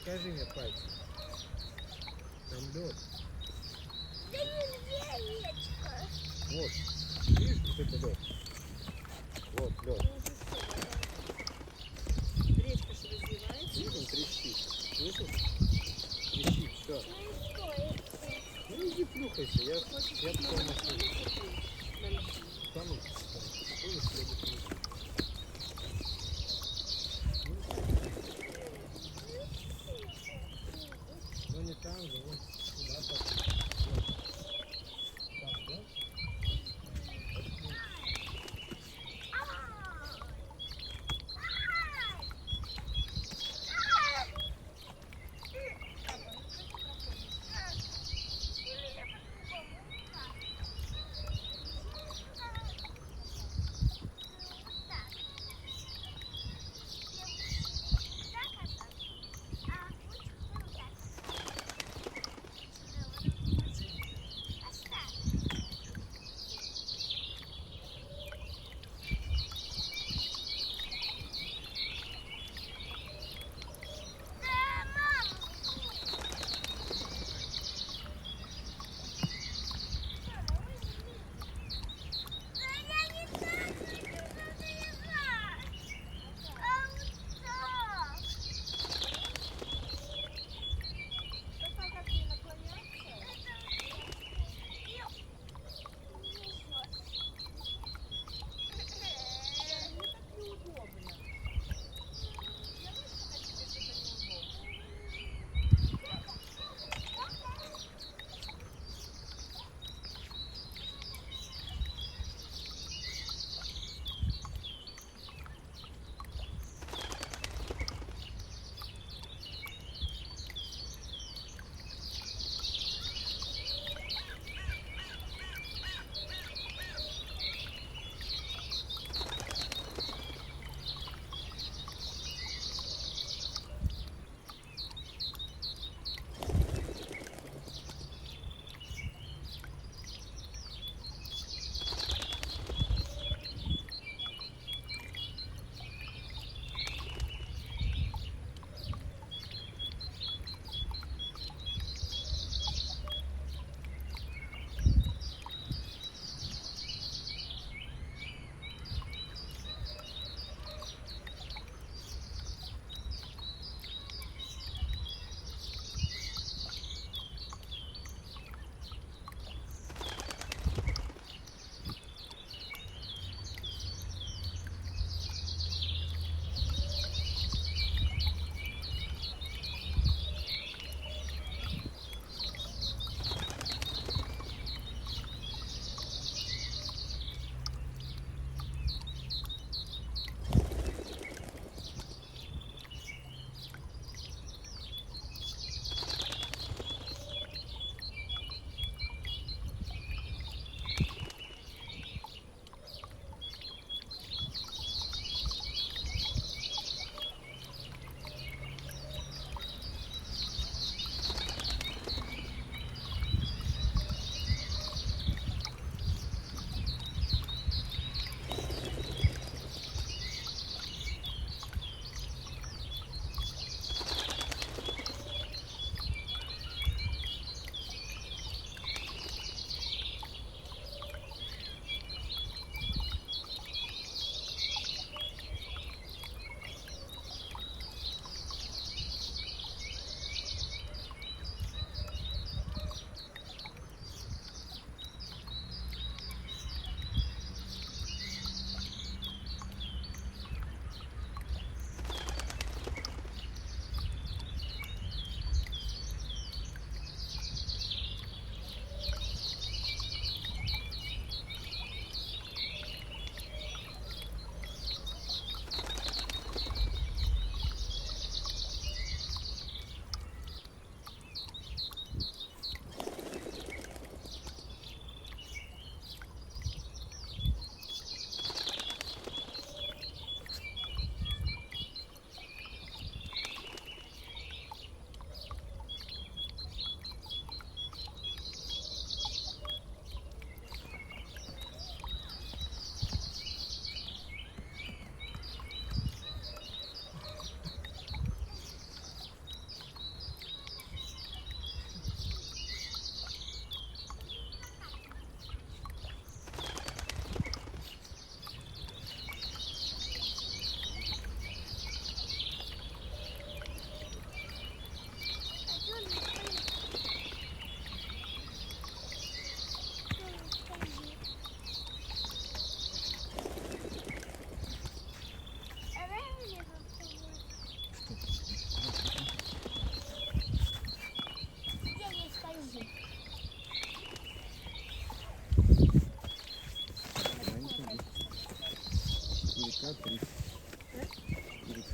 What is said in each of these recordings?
Покажи мне пальцы. Там лед. Да не речка. Вот. Видишь, вот это лед? Вот лед. Речка же развивается. Видишь, он трещит. Слышишь? Трещит, все. Ну иди плюхайся, я потом начну. Там вот, ходишь, следует вниз. Ну не там же, вот сюда пошли. Так, да?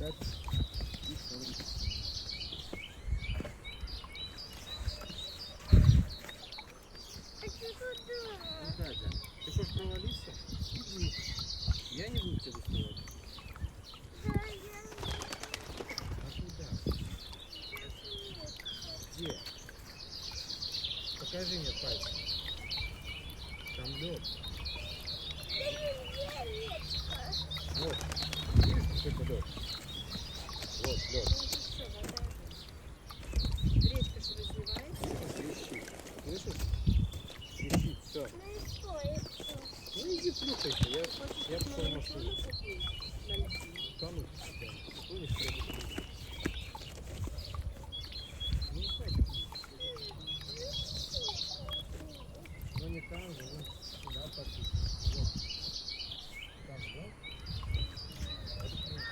50 и 40. Хочу туда. Ну да, Диана. Ты хочешь провалиться? Иди. Я не буду тебя доставать. Да, я А куда? Где? Покажи мне пальцем. Там лед. Да не речка. Вот. Видишь, какой-то лед? Вот лед. Все, вода. Речка же разливается. Трещит. Слышишь? Трещит. Все. Ну и что это? Ну иди плюхайся. Я пошел в Можно машину. попить на льду. Там тонешь, я буду плюхать. Ну не хватит. Ну не там же, вон сюда подписано. Вот. Там, да? Открыть.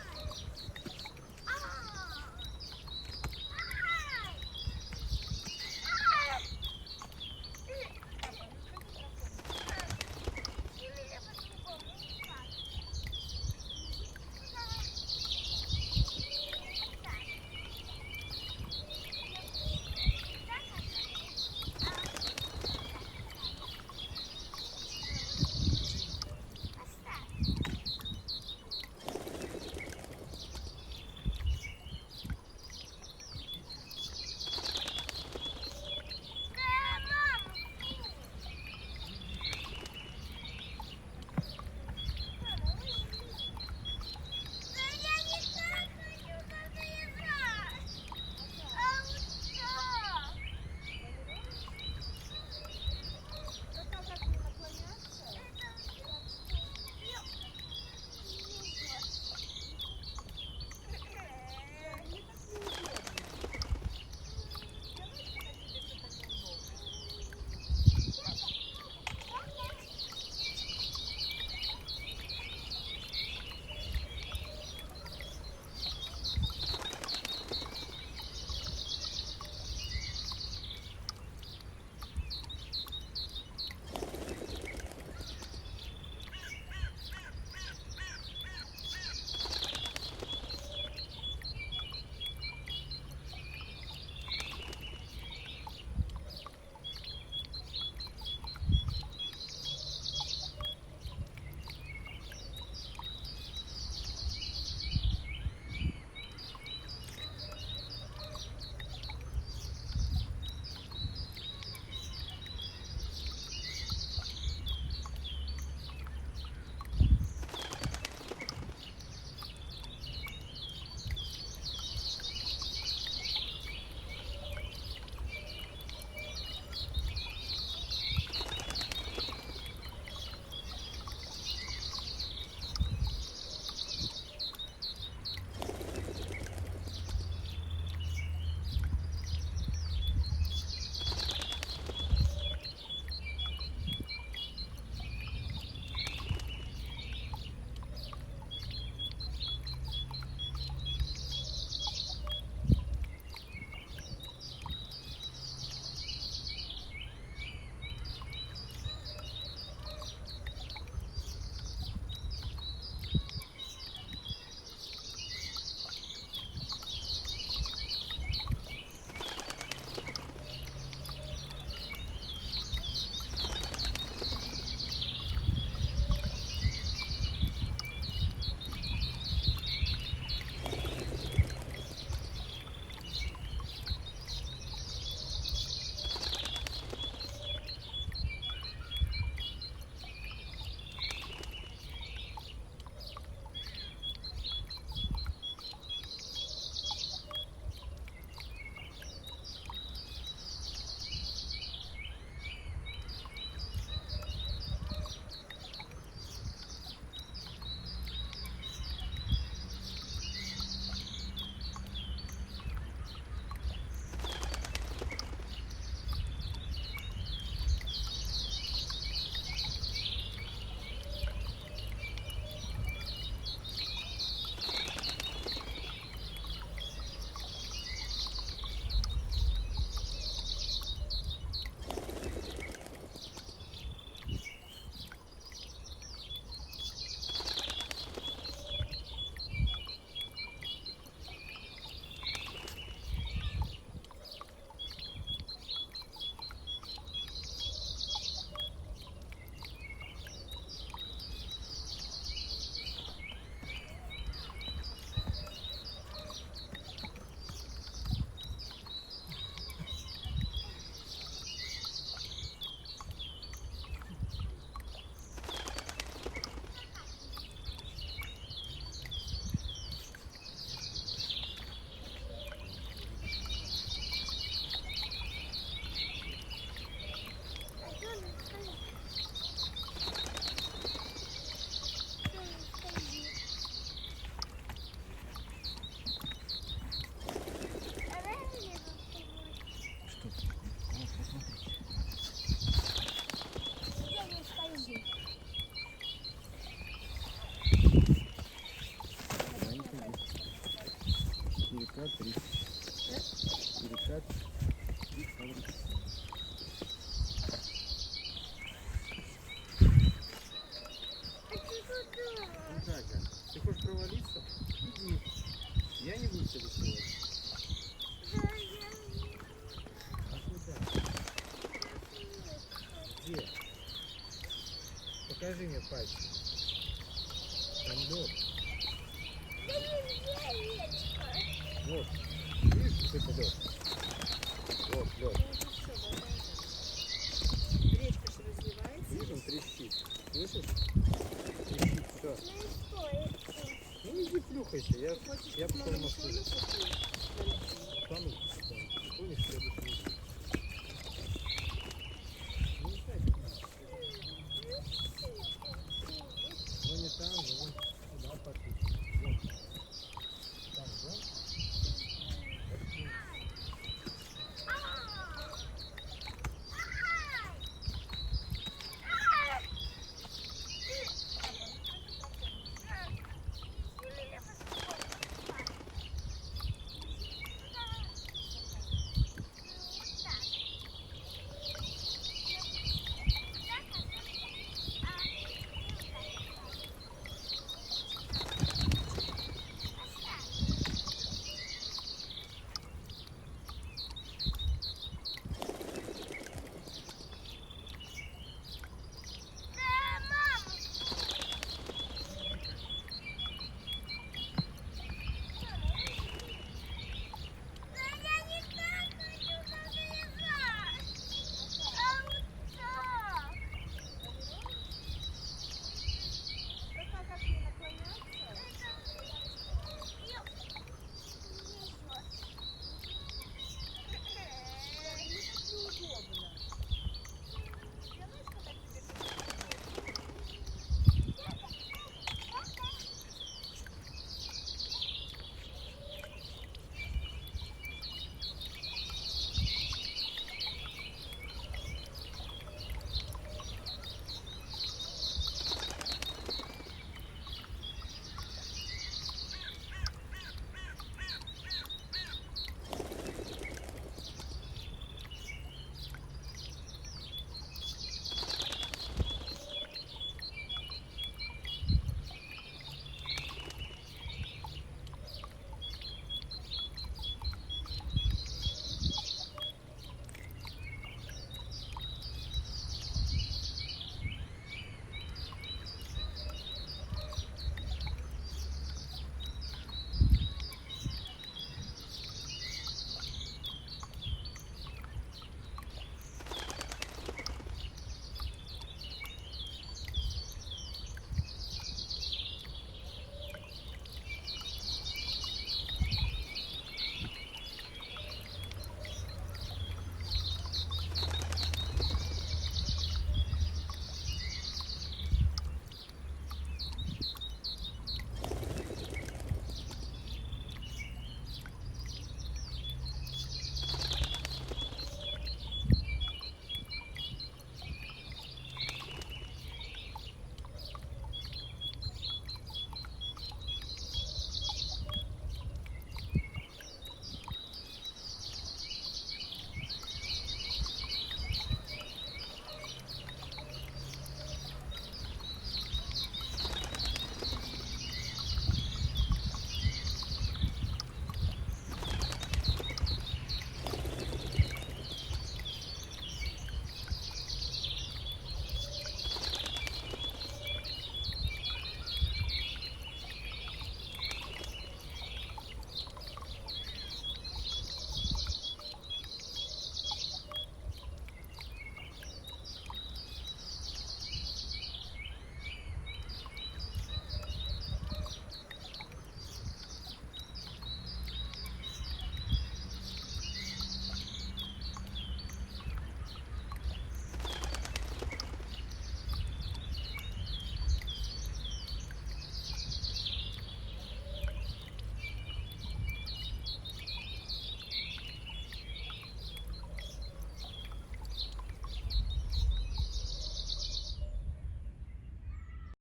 53. 50. И 47. А ты куда? Куда, Жан? Ты хочешь провалиться? Иди. Я не буду тебя веселить. Да, я А куда? Где? Покажи мне пальчик. Там дом. Да не яичко. Вот. Видишь, какой дом? Вот, лед. Ну уже все, вода. Речка же разливается. Видишь, он трещит. Слышишь? Трещит, все. Ну и что это? Ну иди плюхайся, Хочешь я как потом мама машину. Мишону?